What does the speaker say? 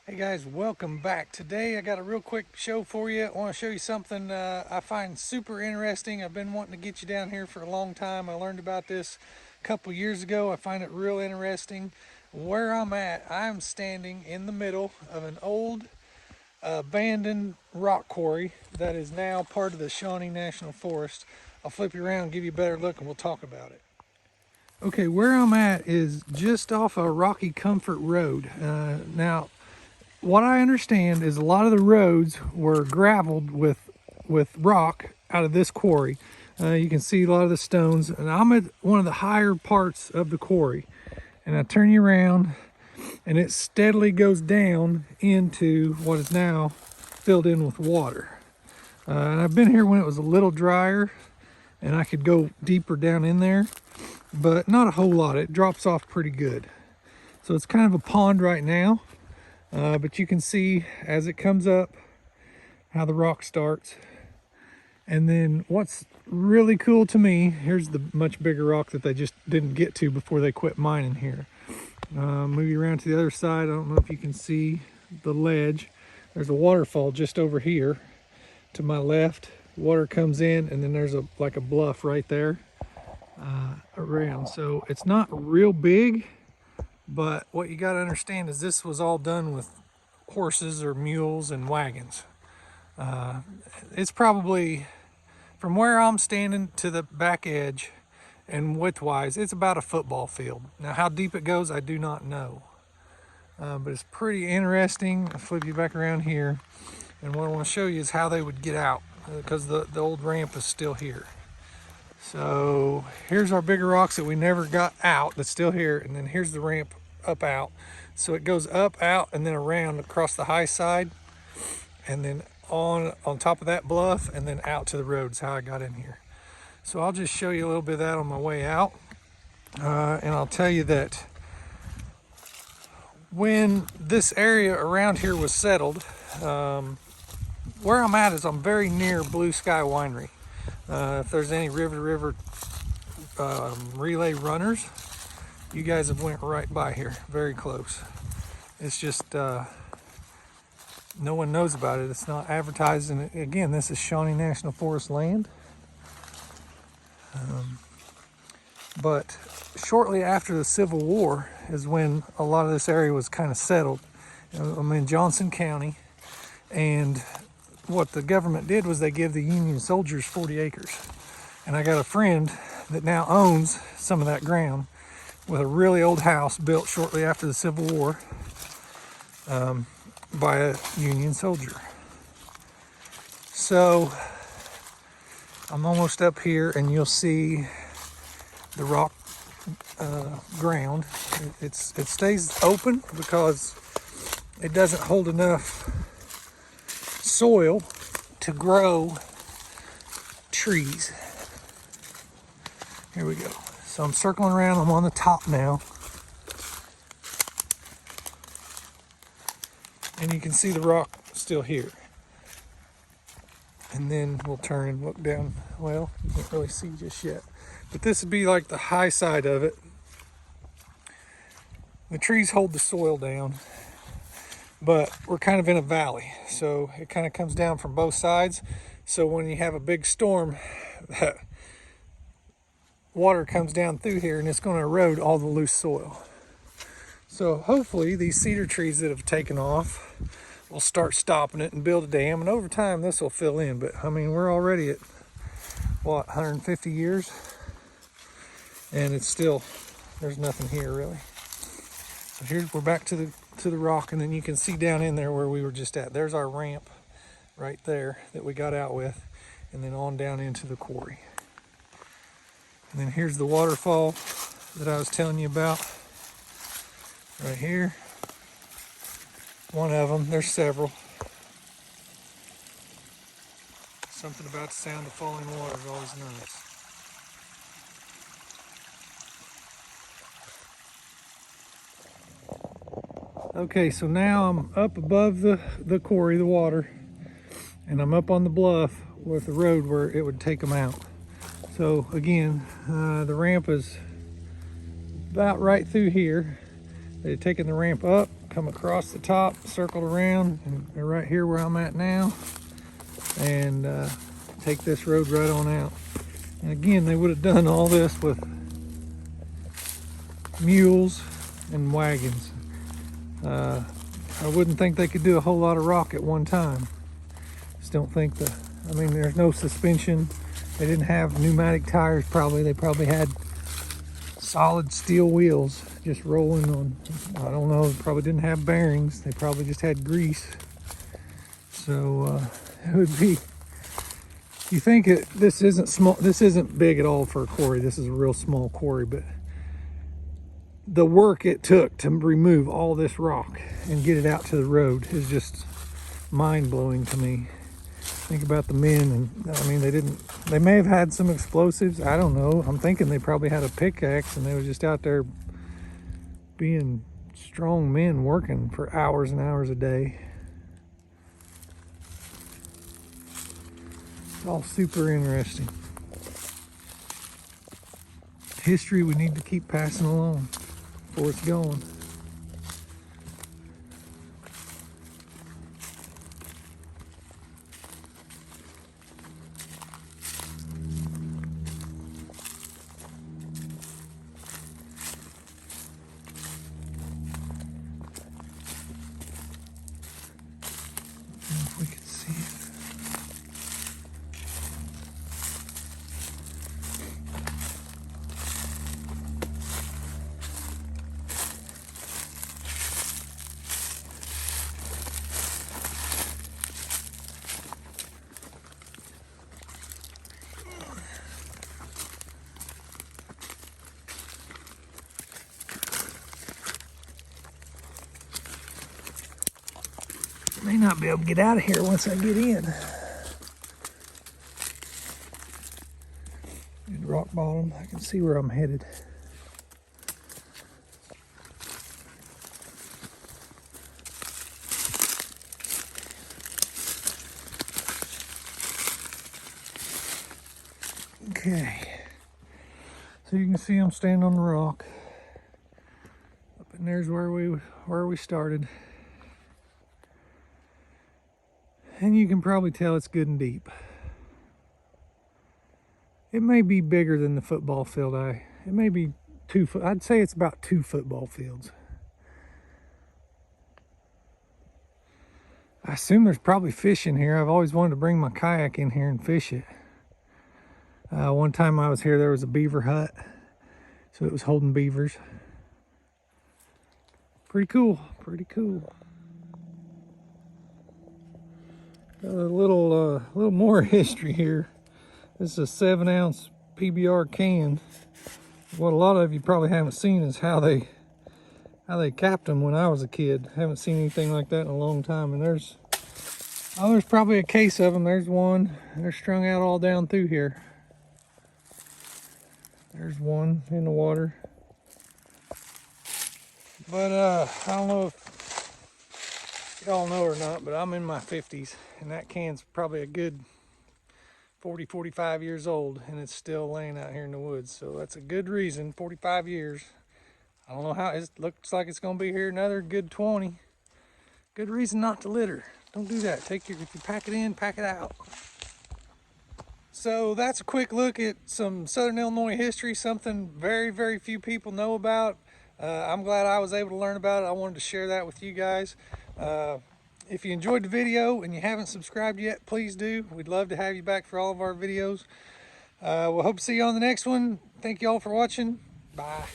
Hey guys, welcome back. Today I got a real quick show for you. I want to show you something I find super interesting. I've been wanting to get you down here for a long time. I learned about this a couple years ago. I find it real interesting. Where I'm at, I'm standing in the middle of an old abandoned rock quarry that is now part of the Shawnee National Forest. I'll flip you around and give you a better look and we'll talk about it. Okay, where I'm at is just off a rocky Comfort Road. Now, what I understand is a lot of the roads were graveled with rock out of this quarry. You can see a lot of the stones, and I'm at one of the higher parts of the quarry. And I turn you around, and it steadily goes down into what is now filled in with water. And I've been here when it was a little drier, and I could go deeper down in there, but not a whole lot. It drops off pretty good. So it's kind of a pond right now. But you can see as it comes up how the rock starts. And then what's really cool to me, here's the much bigger rock that they just didn't get to before they quit mining here. Move you around to the other side. I don't know if you can see the ledge. There's a waterfall just over here to my left. Water comes in, and then there's like a bluff right there around. So it's not real big. But what you got to understand is this was all done with horses or mules and wagons. It's probably, from where I'm standing to the back edge and width-wise, it's about a football field. Now, how deep it goes, I do not know. But it's pretty interesting. I'll flip you back around here. And what I want to show you is how they would get out, because the old ramp is still here. So here's our bigger rocks that we never got out that's still here, and then here's the ramp up out. So it goes up, out, and then around across the high side, and then on top of that bluff, and then out to the road is how I got in here. So I'll just show you a little bit of that on my way out. And I'll tell you that when this area around here was settled, where I'm at is I'm very near Blue Sky Winery. If there's any river relay runners, you guys have went right by here, very close. It's just no one knows about it. It's not advertised, and again, this is Shawnee National Forest land. But shortly after the Civil War is when a lot of this area was kind of settled. I'm in Johnson County, and what the government did was they gave the Union soldiers 40 acres. And I got a friend that now owns some of that ground with a really old house built shortly after the Civil War by a Union soldier. So I'm almost up here, and you'll see the rock ground. It stays open because it doesn't hold enough soil to grow trees. Here we go. So I'm circling around. I'm on the top now. And you can see the rock still here. And then we'll turn and look down. Well, you can't really see just yet. But this would be like the high side of it. The trees hold the soil down. But we're kind of in a valley, so it kind of comes down from both sides. So when you have a big storm, that water comes down through here, and it's going to erode all the loose soil. So hopefully these cedar trees that have taken off will start stopping it and build a dam, and over time this will fill in. But I mean, we're already at what, 150 years, and it's still, there's nothing here really. So here we're back to the rock, and then you can see down in there where we were just at. There's our ramp right there that we got out with, and then on down into the quarry. And then here's the waterfall that I was telling you about right here. One of them, there's several. Something about the sound of falling water is always nice. Okay, so now I'm up above the quarry, the water, and I'm up on the bluff with the road where it would take them out. So again, the ramp is about right through here. They've taken the ramp up, come across the top, circled around, and they're right here where I'm at now, and take this road right on out. And again, they would have done all this with mules and wagons. I wouldn't think they could do a whole lot of rock at one time. Just don't think I mean, there's no suspension. They didn't have pneumatic tires probably. They probably had solid steel wheels just rolling on, I don't know, probably didn't have bearings. They probably just had grease. So it would be, you think this isn't small, this isn't big at all for a quarry. This is a real small quarry, but the work it took to remove all this rock and get it out to the road is just mind-blowing to me. Think about the men, and I mean, they may have had some explosives, I don't know. I'm thinking they probably had a pickaxe and they were just out there being strong men working for hours and hours a day. It's all super interesting. History we need to keep passing along before it's gone. If we can see it. May not be able to get out of here once I get in. Good rock bottom. I can see where I'm headed. Okay. So you can see I'm standing on the rock. Up in there's where we started. And you can probably tell it's good and deep. It may be bigger than the football field. It may be I'd say it's about 2 football fields. I assume there's probably fish in here. I've always wanted to bring my kayak in here and fish it. One time I was here, there was a beaver hut. So it was holding beavers. Pretty cool, pretty cool. Got a little more history here. This is a 7-ounce PBR can. What a lot of you probably haven't seen is how they capped them when I was a kid. Haven't seen anything like that in a long time. And there's probably a case of them. There's one. They're strung out all down through here. There's one in the water. But I don't know if y'all know or not, but I'm in my 50s, and that can's probably a good 40-45 years old, and it's still laying out here in the woods. So that's a good reason. 45 years. I don't know how, it looks like it's gonna be here another good 20. Good reason not to litter. Don't do that. If you pack it in, pack it out. So that's a quick look at some Southern Illinois history, something very, very few people know about. I'm glad I was able to learn about it. I wanted to share that with you guys. If you enjoyed the video and you haven't subscribed yet, please do. We'd love to have you back for all of our videos. We'll hope to see you on the next one. Thank you all for watching. Bye.